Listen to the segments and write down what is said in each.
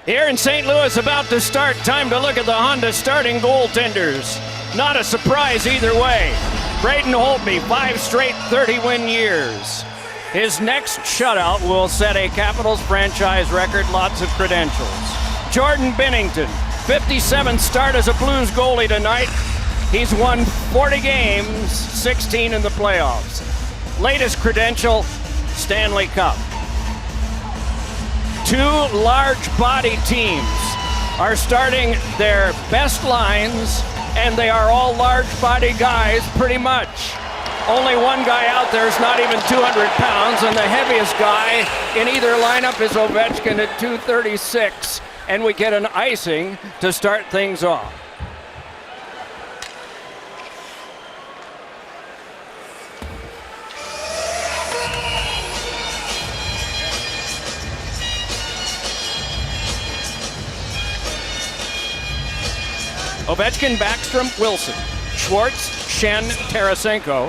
Here in St. Louis, about to start. Time to look at the Honda starting goaltenders. Not a surprise either way. Braden Holtby, 5 straight 30-win years. His next shutout will set a Capitals franchise record, lots of credentials. Jordan Binnington, 57th start as a Blues goalie tonight. He's won 40 games, 16 in the playoffs. Latest credential, Stanley Cup. 2 large body teams are starting their best lines, and they are all large body guys pretty much. Only one guy out there is not even 200 pounds, and the heaviest guy in either lineup is Ovechkin at 236, and we get an icing to start things off. Ovechkin, Backstrom, Wilson, Schwartz, Schenn, Tarasenko.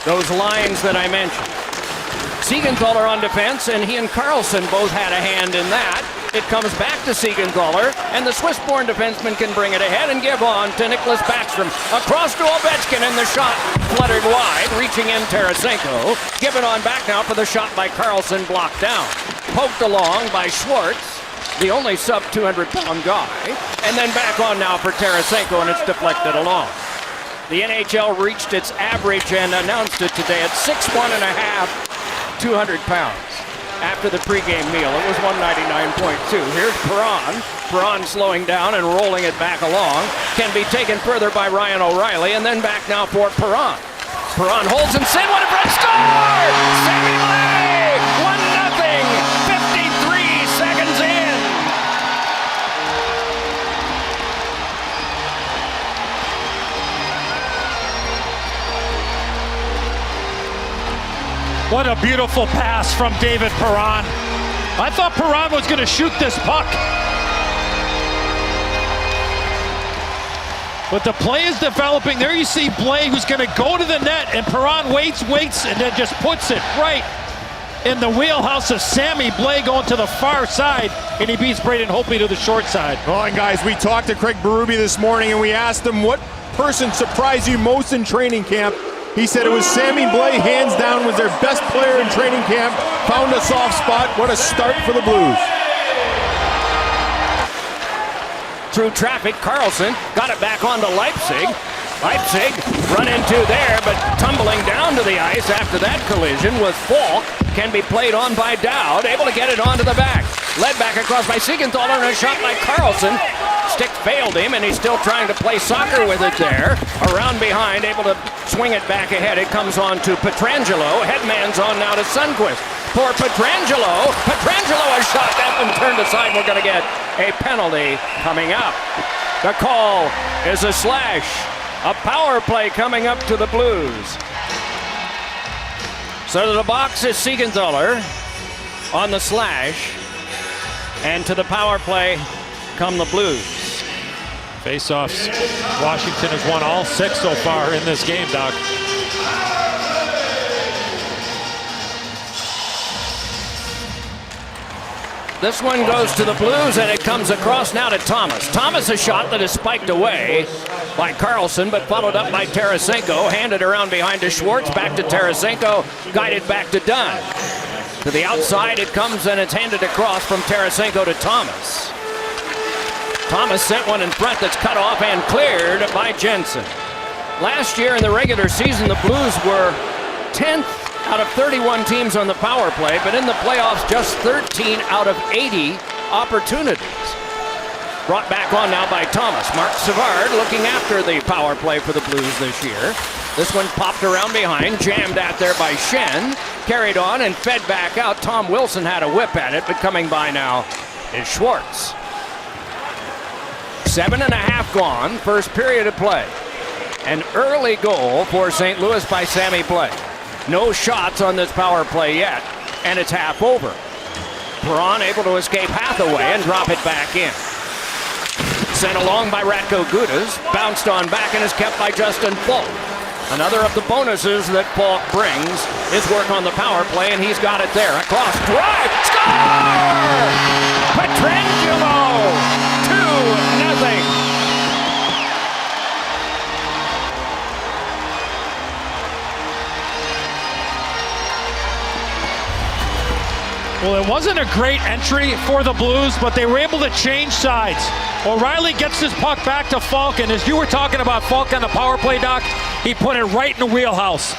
Those lines that I mentioned. Siegenthaler on defense, and he and Carlson both had a hand in that. It comes back to Siegenthaler, and the Swiss-born defenseman can bring it ahead and give on to Nicholas Backstrom. Across to Ovechkin, and the shot fluttered wide, reaching in Tarasenko. Given on back now for the shot by Carlson, blocked down. Poked along by Schwartz, the only sub-200-pound guy, and then back on now for Tarasenko, and it's deflected along. The NHL reached its average and announced it today at 6'1.5", 200 pounds. After the pregame meal, it was 199.2. Here's Perron. Perron slowing down and rolling it back along. Can be taken further by Ryan O'Reilly, and then back now for Perron. Perron holds and send one in front, score! Sammy Blais! 1-0, 53 seconds in. What a beautiful pass from David Perron. I thought Perron was going to shoot this puck. But the play is developing. There you see Blais, who's going to go to the net, and Perron waits, and then just puts it right in the wheelhouse of Sammy Blais, going to the far side, and he beats Braden Holtby to the short side. Well, and guys, we talked to Craig Berube this morning, and we asked him what person surprised you most in training camp. He said it was Sammy Blais, hands down, was their best player in training camp. Found a soft spot. What a start for the Blues. Through traffic, Carlson got it back onto Leipzig. Leipzig run into there, but tumbling down to the ice after that collision with Falk. Can be played on by Dowd, able to get it onto the back. Led back across by Siegenthaler, and a shot by Carlson. Stick failed him, and he's still trying to play soccer with it there. Around behind, able to swing it back ahead. It comes on to Pietrangelo. Headman's on now to Sundqvist. For Pietrangelo. Pietrangelo has shot that one turned aside. We're going to get a penalty coming up. The call is a slash. A power play coming up to the Blues. So to the box is Siegenthaler on the slash. And to the power play come the Blues. Face-offs. Washington has won all 6 so far in this game, Doc. This one goes to the Blues, and it comes across now to Thomas. Thomas, a shot that is spiked away by Carlson, but followed up by Tarasenko. Handed around behind to Schwartz, back to Tarasenko, guided back to Dunn. To the outside it comes, and it's handed across from Tarasenko to Thomas. Thomas sent one in front that's cut off and cleared by Jensen. Last year in the regular season, the Blues were 10th out of 31 teams on the power play, but in the playoffs, just 13 out of 80 opportunities. Brought back on now by Thomas. Mark Savard looking after the power play for the Blues this year. This one popped around behind, jammed out there by Schenn, carried on and fed back out. Tom Wilson had a whip at it, but coming by now is Schwartz. 7.5 gone, first period of play. An early goal for St. Louis by Sammy Blais. No shots on this power play yet, and it's half over. Perron able to escape Hathaway and drop it back in. Sent along by Ratko Gudas, bounced on back and is kept by Justin Falk. Another of the bonuses that Falk brings is work on the power play, and he's got it there. Across, drive, score! Pietrangelo wasn't a great entry for the Blues, but they were able to change sides. O'Reilly gets his puck back to Falk, and as you were talking about Falk on the power play, Doc, he put it right in the wheelhouse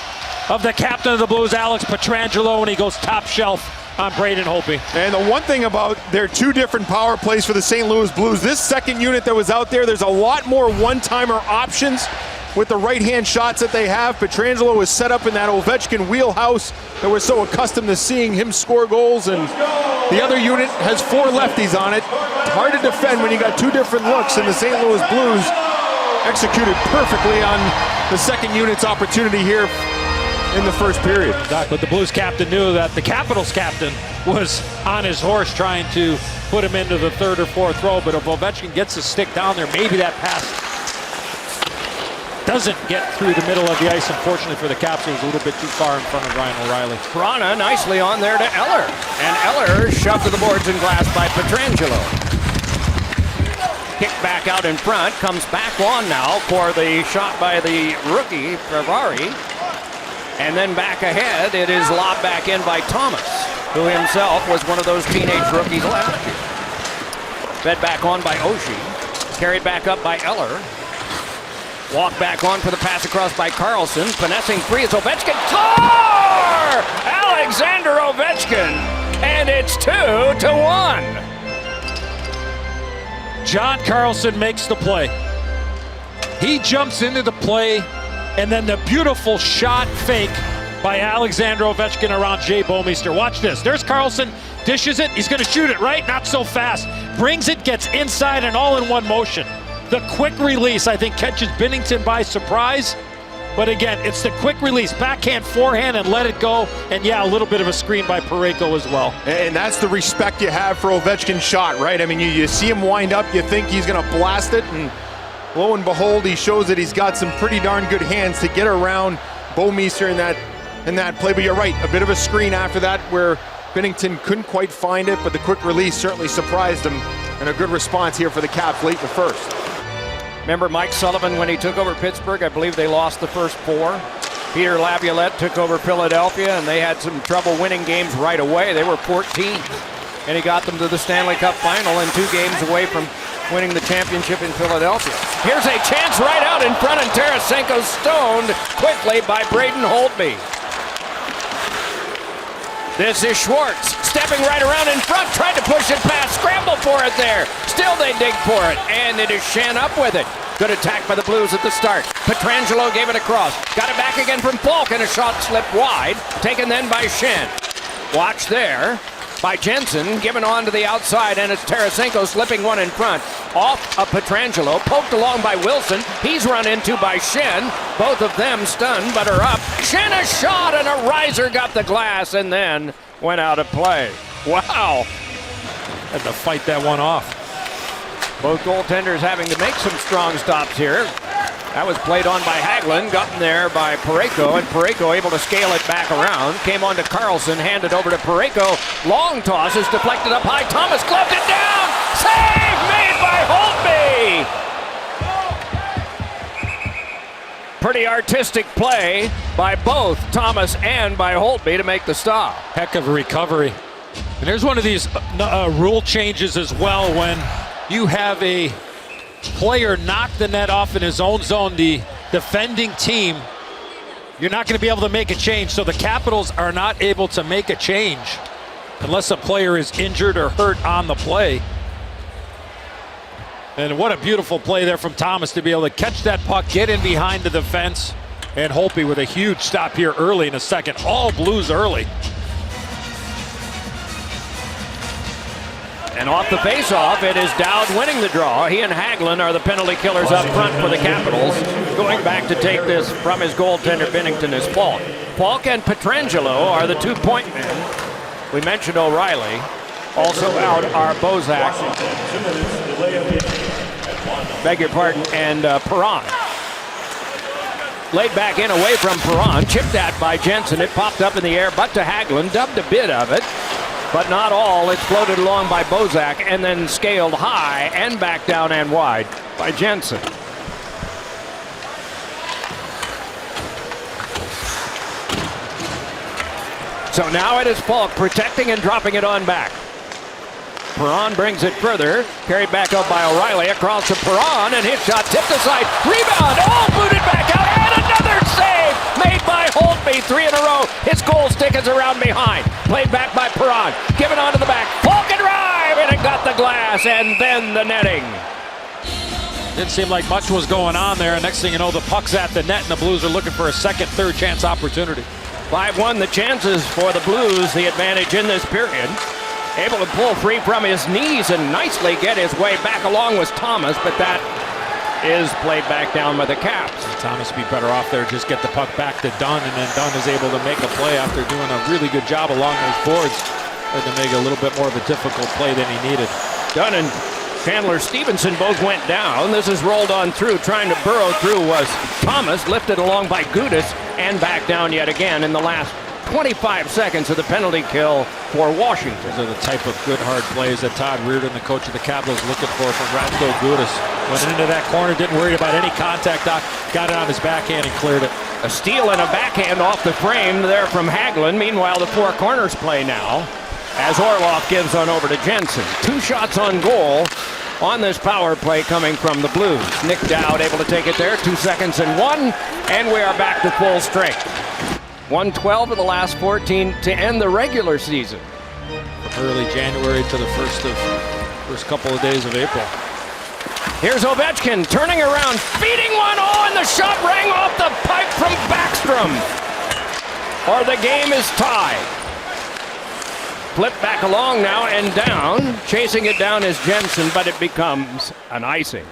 of the captain of the Blues, Alex Pietrangelo, and he goes top shelf on Braden Holtby. And the one thing about their two different power plays for the St. Louis Blues, this second unit that was out there, there's a lot more one-timer options with the right-hand shots that they have. Pietrangelo was set up in that Ovechkin wheelhouse that we're so accustomed to seeing him score goals, and the other unit has 4 lefties on it. It's hard to defend when you got 2 different looks, and the St. Louis Blues executed perfectly on the second unit's opportunity here in the first period. But the Blues captain knew that the Capitals captain was on his horse trying to put him into the 3rd or 4th row, but if Ovechkin gets his stick down there, maybe that pass doesn't get through the middle of the ice. Unfortunately for the Caps, it was a little bit too far in front of Ryan O'Reilly. Piranha nicely on there to Eller, and Eller shoved to the boards and glass by Pietrangelo. Kick back out in front, comes back on now for the shot by the rookie, Ferrari. And then back ahead, it is lobbed back in by Thomas, who himself was one of those teenage rookies last year. Fed back on by Oshie, carried back up by Eller. Walked back on for the pass across by Carlson. Finessing free is Ovechkin. Score! Alexander Ovechkin! And it's 2-1. John Carlson makes the play. He jumps into the play, and then the beautiful shot fake by Alexander Ovechkin around Jay Bouwmeester. Watch this. There's Carlson, dishes it. He's going to shoot it right, not so fast. Brings it, gets inside, and all in one motion. The quick release, I think, catches Binnington by surprise. But again, it's the quick release, backhand, forehand, and let it go. And yeah, a little bit of a screen by Parayko as well. And that's the respect you have for Ovechkin's shot, right? I mean, you see him wind up, you think he's going to blast it, and lo and behold, he shows that he's got some pretty darn good hands to get around Bouwmeester in that play. But you're right, a bit of a screen after that where Binnington couldn't quite find it, but the quick release certainly surprised him, and a good response here for the Caps late in the first. Remember Mike Sullivan when he took over Pittsburgh? I believe they lost the first 4. Peter Laviolette took over Philadelphia, and they had some trouble winning games right away. They were 14th, and he got them to the Stanley Cup final and 2 games away from winning the championship in Philadelphia. Here's a chance right out in front, and Tarasenko stoned quickly by Braden Holtby. This is Schwartz, stepping right around in front, tried to push it past, scramble for it there. Still they dig for it, and it is Schenn up with it. Good attack by the Blues at the start. Pietrangelo gave it across, got it back again from Falk, and a shot slipped wide, taken then by Schenn. Watch there by Jensen, given on to the outside, and it's Tarasenko slipping one in front. Off of Pietrangelo, poked along by Wilson. He's run into by Schenn. Both of them stunned, but are up. Schenn a shot, and a riser got the glass, and then went out of play. Wow. Had to fight that one off. Both goaltenders having to make some strong stops here. That was played on by Hagelin, gotten there by Parayko, and Parayko able to scale it back around. Came on to Carlson, handed over to Parayko. Long toss is deflected up high. Thomas gloved it down. Save made by Holtby. Pretty artistic play by both Thomas and by Holtby to make the stop. Heck of a recovery. And there's one of these rule changes as well when you have a player knock the net off in his own zone, the defending team, you're not going to be able to make a change. So the Capitals are not able to make a change unless a player is injured or hurt on the play. And what a beautiful play there from Thomas to be able to catch that puck, get in behind the defense, and Holtby with a huge stop here early in the second. All Blues early. And off the face-off, it is Dowd winning the draw. He and Hagelin are the penalty killers up front for the Capitals. Going back to take this from his goaltender, Binnington, is Falk. Falk and Pietrangelo are the 2-point men. We mentioned O'Reilly. Also out are Bozak, beg your pardon, and Perron. Laid back in away from Perron, chipped at by Jensen. It popped up in the air, but to Hagelin, dubbed a bit of it. But not all. It's floated along by Bozak and then scaled high and back down and wide by Jensen. So now it is Falk protecting and dropping it on back. Perron brings it further. Carried back up by O'Reilly. Across to Perron, and his shot tipped aside. Rebound. Oh, booted back out. And another save made by Holtby. 3 in a row. His goal stick is around behind. Played back by Perron. Given onto the back. Falk and drive. And it got the glass. And then the netting. Didn't seem like much was going on there. Next thing you know, the puck's at the net, and the Blues are looking for a second, third chance opportunity. 5-1 the chances for the Blues. The advantage in this period. Able to pull free from his knees and nicely get his way back along with Thomas, but that is played back down by the Caps. Thomas would be better off there. Just get the puck back to Dunn, and then Dunn is able to make a play after doing a really good job along those boards. Had to make a little bit more of a difficult play than he needed. Dunn and Chandler Stevenson both went down. This is rolled on through. Trying to burrow through was Thomas, lifted along by Gudas, and back down yet again in the last 25 seconds of the penalty kill for Washington. Those are the type of good, hard plays that Todd Reardon, the coach of the Capitals, looking for from Radko Gudas. Went into that corner, didn't worry about any contact. Got it on his backhand and cleared it. A steal and a backhand off the frame there from Hagelin. Meanwhile, the four corners play now as Orlov gives on over to Jensen. 2 shots on goal on this power play coming from the Blues. Nick Dowd able to take it there. 2 seconds and 1, and we are back to full strength. 112 of the last 14 to end the regular season. From early January to the first couple of days of April. Here's Ovechkin turning around, feeding one. Oh, and the shot rang off the pipe from Backstrom. Or the game is tied. Flip back along now and down. Chasing it down is Jensen, but it becomes an icing.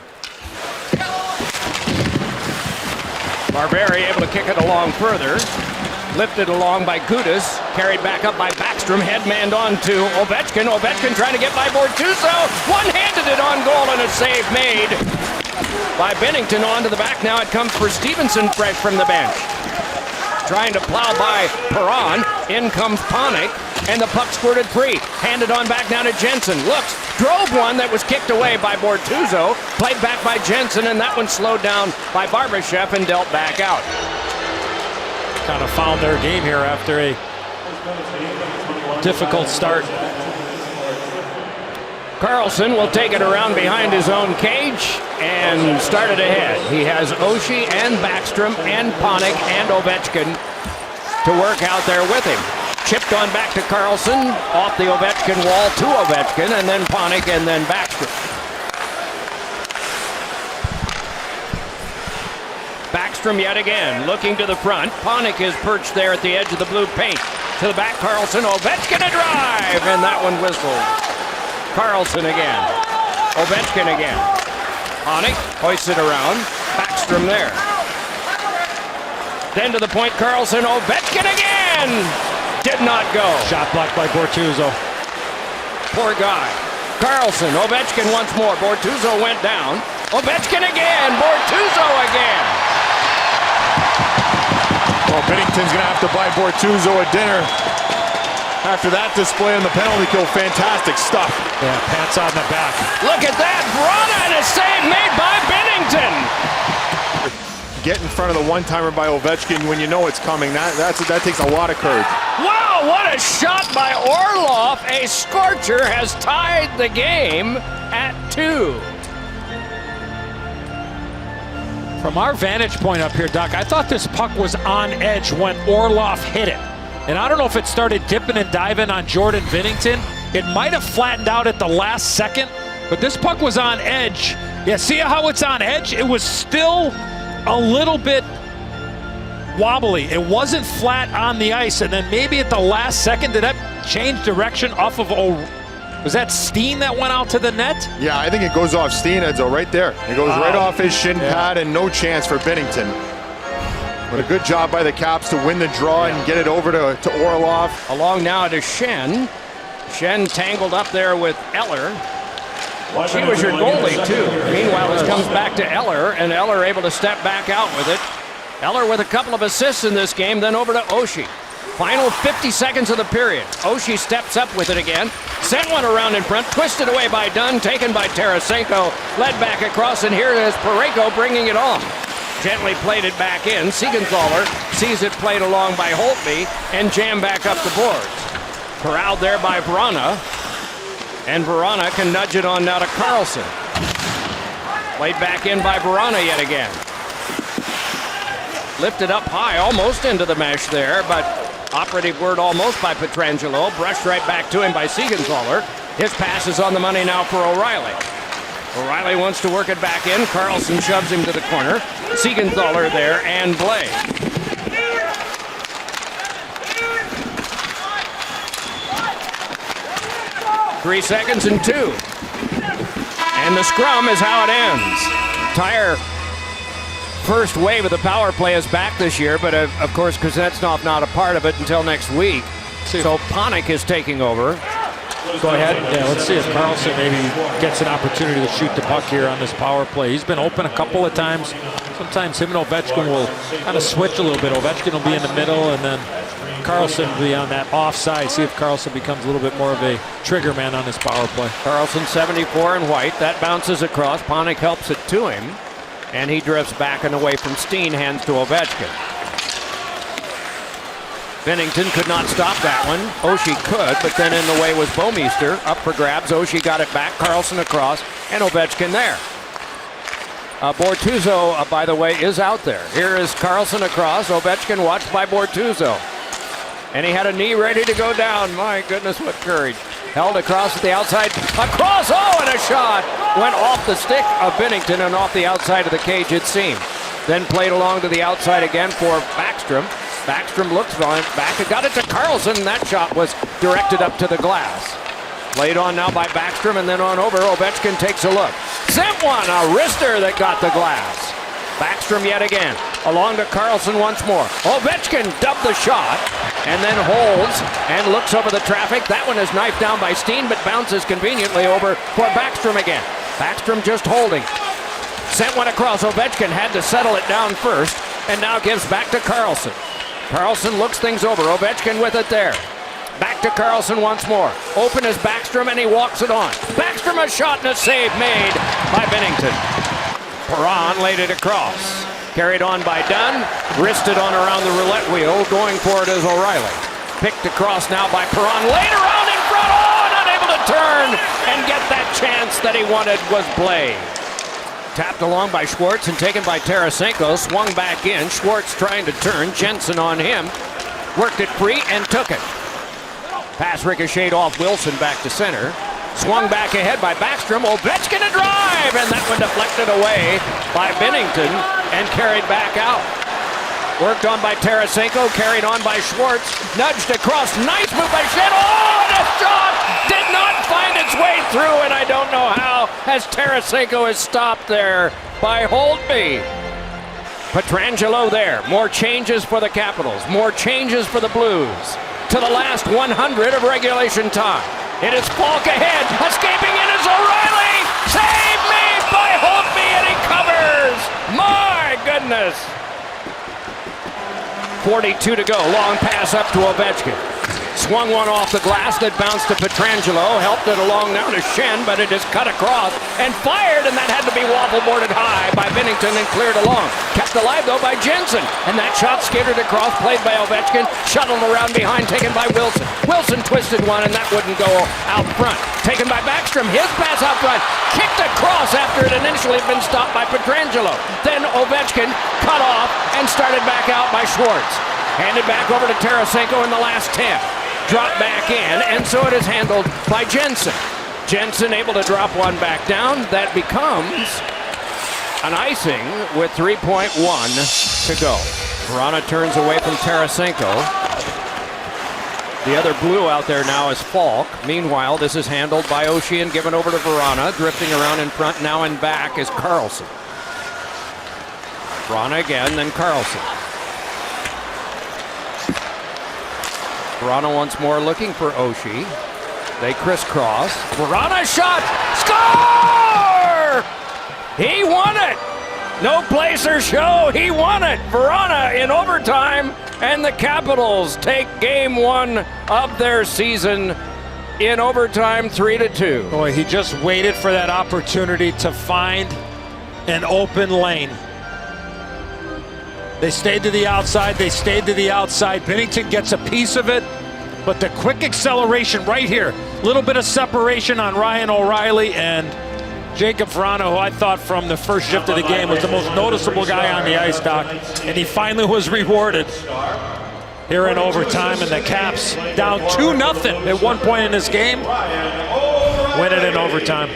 Barberi able to kick it along further. Lifted along by Gudas. Carried back up by Backstrom. Headmanned on to Ovechkin. Ovechkin trying to get by Bortuzzo. One-handed it on goal and a save made by Bennington onto the back. Now it comes for Stevenson fresh from the bench. Trying to plow by Perron. In comes Panik. And the puck squirted free. Handed on back now to Jensen. Looks, drove one that was kicked away by Bortuzzo. Played back by Jensen, and that one slowed down by Barbashev and dealt back out. Kind of found their game here after a difficult start. Carlson will take it around behind his own cage and start it ahead. He has Oshie and Backstrom and Panik and Ovechkin to work out there with him. Chipped on back to Carlson, off the Ovechkin wall to Ovechkin, and then Panik, and then Backstrom. Backstrom yet again, looking to the front. Panik is perched there at the edge of the blue paint. To the back, Carlson, Ovechkin a drive, and that one whistled. Carlson again, Ovechkin again. Panik hoists it around, Backstrom there. Then to the point, Carlson, Ovechkin again! Did not go. Shot blocked by Bortuzzo. Poor guy. Carlson, Ovechkin once more. Bortuzzo went down. Ovechkin again. Bortuzzo again. Well, Bennington's going to have to buy Bortuzzo a dinner after that display on the penalty kill. Fantastic stuff. Yeah, pats on the back. Look at that. Brana and a save made by Bennington. Get in front of the one-timer by Ovechkin when you know it's coming. That takes a lot of courage. Wow, what a shot by Orlov. A scorcher has tied the game at 2. From our vantage point up here, Doc, I thought this puck was on edge when Orlov hit it. And I don't know if it started dipping and diving on Jordan Binnington. It might have flattened out at the last second, but this puck was on edge. Yeah, see how it's on edge? It was still a little bit wobbly. It wasn't flat on the ice, and then maybe at the last second, did that change direction off of, was that Steen that went out to the net? Yeah, I think it goes off Steen, Edzo, right there. It goes right off his shin pad, and no chance for Bennington. But a good job by the Caps to win the draw and get it over to Orlov. Along now to Schenn. Schenn tangled up there with Eller. She was your goalie, too. Meanwhile, this comes back to Eller, and Eller able to step back out with it. Eller with a couple of assists in this game, then over to Oshie. Final 50 seconds of the period. Oshie steps up with it again. Sent one around in front, twisted away by Dunn, taken by Tarasenko, led back across, and here is Parayko bringing it on. Gently played it back in. Siegenthaler sees it played along by Holtby and jammed back up the boards. Corralled there by Vrana. And Vrana can nudge it on now to Carlson. Played back in by Vrana yet again. Lifted up high, almost into the mesh there, but operative word almost by Pietrangelo. Brushed right back to him by Siegenthaler. His pass is on the money now for O'Reilly. O'Reilly wants to work it back in. Carlson shoves him to the corner. Siegenthaler there and Blais. 3 seconds and 2. And the scrum is how it ends. Tire first wave of the power play is back this year, but of course Kuznetsov not a part of it until next week. So Panik is taking over. Go ahead. Yeah, let's see if Carlson maybe gets an opportunity to shoot the puck here on this power play. He's been open a couple of times. Sometimes him and Ovechkin will kind of switch a little bit. Ovechkin will be in the middle, and then Carlson will be on that offside. See if Carlson becomes a little bit more of a trigger man on this power play. Carlson 74 in white. That bounces across. Panik helps it to him, and he drifts back and away from Steen, hands to Ovechkin. Bennington could not stop that one. Oshie could, but then in the way was Bouwmeester. Up for grabs. Oshie got it back. Carlson across, and Ovechkin there. Bortuzzo, by the way, is out there. Here is Carlson across. Ovechkin watched by Bortuzzo. And he had a knee ready to go down. My goodness, what courage. Held across at the outside. Across, oh, and a shot. Went off the stick of Bennington and off the outside of the cage, it seemed. Then played along to the outside again for Backstrom. Backstrom looks back and got it to Carlson. That shot was directed up to the glass. Played on now by Backstrom and then on over. Ovechkin takes a look. Sent one, a wrister that got the glass. Backstrom yet again. Along to Carlson once more. Ovechkin dubbed the shot and then holds and looks over the traffic. That one is knifed down by Steen but bounces conveniently over for Backstrom again. Backstrom just holding. Sent one across. Ovechkin had to settle it down first and now gives back to Carlson. Carlson looks things over. Ovechkin with it there. Back to Carlson once more. Open is Backstrom and he walks it on. Backstrom a shot and a save made by Bennington. Perron laid it across. Carried on by Dunn. Wristed on around the roulette wheel. Going for it is O'Reilly. Picked across now by Perron. Laid around in front. Oh, not able to turn and get that chance that he wanted was Blais. Tapped along by Schwartz and taken by Tarasenko. Swung back in. Schwartz trying to turn. Jensen on him. Worked it free and took it. Pass ricocheted off Wilson back to center. Swung back ahead by Backstrom. Ovechkin a drive, and that one deflected away by Bennington and carried back out. Worked on by Tarasenko, carried on by Schwartz. Nudged across. Nice move by Shen. Oh, and a shot did not find its way through, and I don't know how, as Tarasenko is stopped there by Holtby. Pietrangelo there. More changes for the Capitals. More changes for the Blues. To the last 100 of regulation time. It is Falk ahead. Escaping in is O'Reilly. Save made by Holtby, and he covers. My goodness. 42 to go. Long pass up to Ovechkin. Swung one off the glass that bounced to Pietrangelo. Helped it along now to Shen, but it is cut across and fired, and that had to be waffle boarded high by Bennington and cleared along. Kept alive, though, by Jensen. And that shot skated across, played by Ovechkin. Shuttled around behind, taken by Wilson. Wilson twisted one, and that wouldn't go out front. Taken by Backstrom. His pass out front. Kicked across after it initially had been stopped by Pietrangelo. Then Ovechkin cut off and started back out by Schwartz. Handed back over to Tarasenko in the last 10. Dropped back in, and so it is handled by Jensen. Jensen able to drop one back down. That becomes an icing with 3.1 to go. Vrana turns away from Tarasenko. The other blue out there now is Falk. Meanwhile, this is handled by Oshie and given over to Vrana. Drifting around in front, now and back is Carlson. Vrana again, then Carlson. Vrana once more looking for Oshie. They crisscross. Vrana shot! Score! He won it! No place or show, he won it! Vrana in overtime, and the Capitals take game one of their season in overtime, 3-2. Boy, he just waited for that opportunity to find an open lane. They stayed to the outside. They stayed to the outside. Binnington gets a piece of it, but the quick acceleration right here. Little bit of separation on Ryan O'Reilly and Jacob Verano, who I thought from the first shift of the game was the most noticeable guy on the ice, Doc, and he finally was rewarded here in overtime, and the Caps down 2-0 at one point in this game, win it in overtime.